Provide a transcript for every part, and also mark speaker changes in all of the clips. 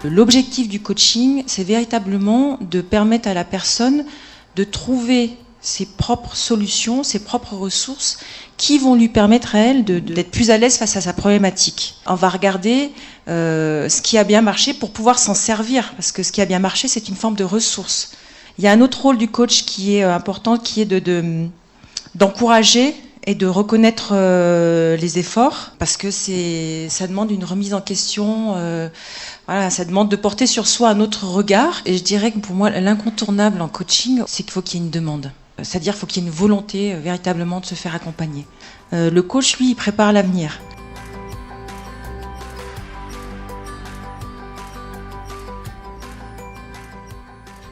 Speaker 1: L'objectif du coaching, c'est véritablement de permettre à la personne de trouver ses propres solutions, ses propres ressources qui vont lui permettre à elle d'être plus à l'aise face à sa problématique. On va regarder ce qui a bien marché pour pouvoir s'en servir, parce que ce qui a bien marché, c'est une forme de ressource. Il y a un autre rôle du coach qui est important, qui est d'encourager et de reconnaître les efforts, parce que ça demande une remise en question, ça demande de porter sur soi un autre regard. Et je dirais que pour moi, l'incontournable en coaching, c'est qu'il faut qu'il y ait une demande. C'est-à-dire qu'il faut qu'il y ait une volonté véritablement de se faire accompagner. Le coach, lui, il prépare l'avenir.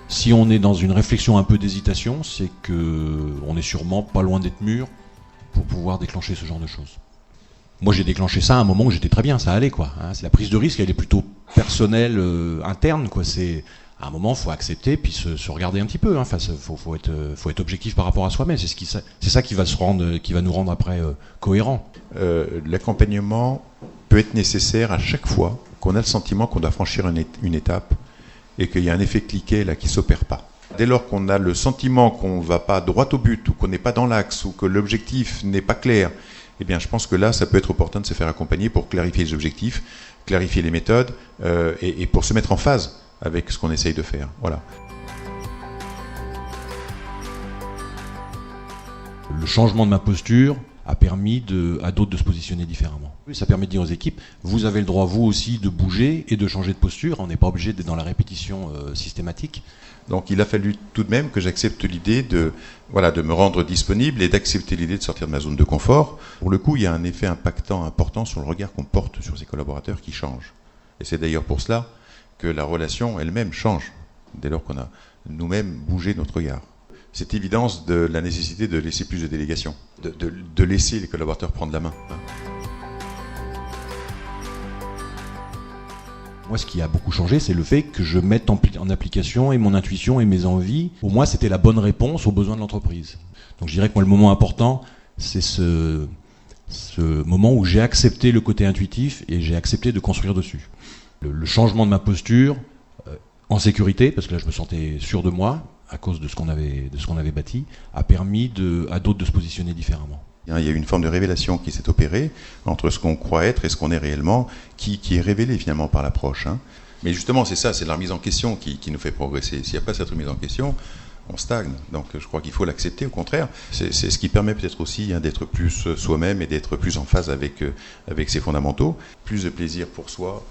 Speaker 2: Si on est dans une réflexion un peu d'hésitation, c'est qu'on n'est sûrement pas loin d'être mûr pour pouvoir déclencher ce genre de choses. Moi, j'ai déclenché ça à un moment où j'étais très bien, ça allait, quoi. C'est la prise de risque, elle est plutôt personnelle, interne, quoi. C'est à un moment, faut accepter, puis se regarder un petit peu. Faut être objectif par rapport à soi-même. C'est ça qui va nous rendre après cohérents.
Speaker 3: L'accompagnement peut être nécessaire à chaque fois qu'on a le sentiment qu'on doit franchir une étape et qu'il y a un effet cliquet là qui s'opère pas. Dès lors qu'on a le sentiment qu'on va pas droit au but, ou qu'on n'est pas dans l'axe, ou que l'objectif n'est pas clair, eh bien, je pense que là, ça peut être opportun de se faire accompagner pour clarifier les objectifs, clarifier les méthodes, et pour se mettre en phase avec ce qu'on essaye de faire. Voilà.
Speaker 2: Le changement de ma posture a permis à d'autres de se positionner différemment. Ça permet de dire aux équipes, vous avez le droit, vous aussi, de bouger et de changer de posture. On n'est pas obligé d'être dans la répétition systématique.
Speaker 3: Donc il a fallu tout de même que j'accepte l'idée de me rendre disponible et d'accepter l'idée de sortir de ma zone de confort. Pour le coup, il y a un effet impactant important sur le regard qu'on porte sur ses collaborateurs qui change. Et c'est d'ailleurs pour cela que la relation elle-même change, dès lors qu'on a nous-mêmes bougé notre regard. Cette évidence de la nécessité de laisser plus de délégation, de laisser les collaborateurs prendre la main.
Speaker 2: Moi, ce qui a beaucoup changé, c'est le fait que je mette en application et mon intuition et mes envies. Pour moi, c'était la bonne réponse aux besoins de l'entreprise. Donc je dirais que moi, le moment important, c'est ce moment où j'ai accepté le côté intuitif et j'ai accepté de construire dessus. Le changement de ma posture, en sécurité, parce que là, je me sentais sûr de moi, à cause de ce qu'on avait bâti, a permis à d'autres de se positionner différemment.
Speaker 3: Il y a une forme de révélation qui s'est opérée entre ce qu'on croit être et ce qu'on est réellement, qui est révélé finalement par l'approche. Mais justement, c'est ça, c'est la remise en question qui nous fait progresser. S'il n'y a pas cette remise en question, on stagne. Donc je crois qu'il faut l'accepter, au contraire. C'est ce qui permet peut-être aussi d'être plus soi-même et d'être plus en phase avec ses fondamentaux. Plus de plaisir pour soi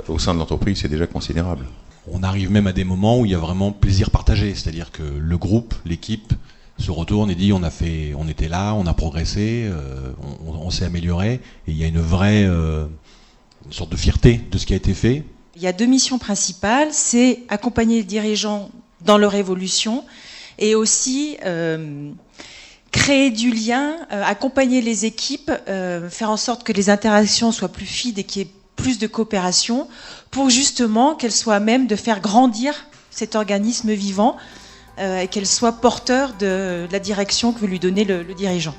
Speaker 3: au sein de l'entreprise, c'est déjà considérable.
Speaker 2: On arrive même à des moments où il y a vraiment plaisir partagé, c'est-à-dire que le groupe, l'équipe, se retourne et dit on était là, on a progressé, on s'est amélioré, et il y a une sorte de fierté de ce qui a été fait.
Speaker 1: Il y a deux missions principales, c'est accompagner les dirigeants dans leur évolution et aussi créer du lien, accompagner les équipes, faire en sorte que les interactions soient plus fluides et qu'il y ait plus de coopération pour justement qu'elle soit à même de faire grandir cet organisme vivant et qu'elle soit porteur de la direction que veut lui donner le dirigeant.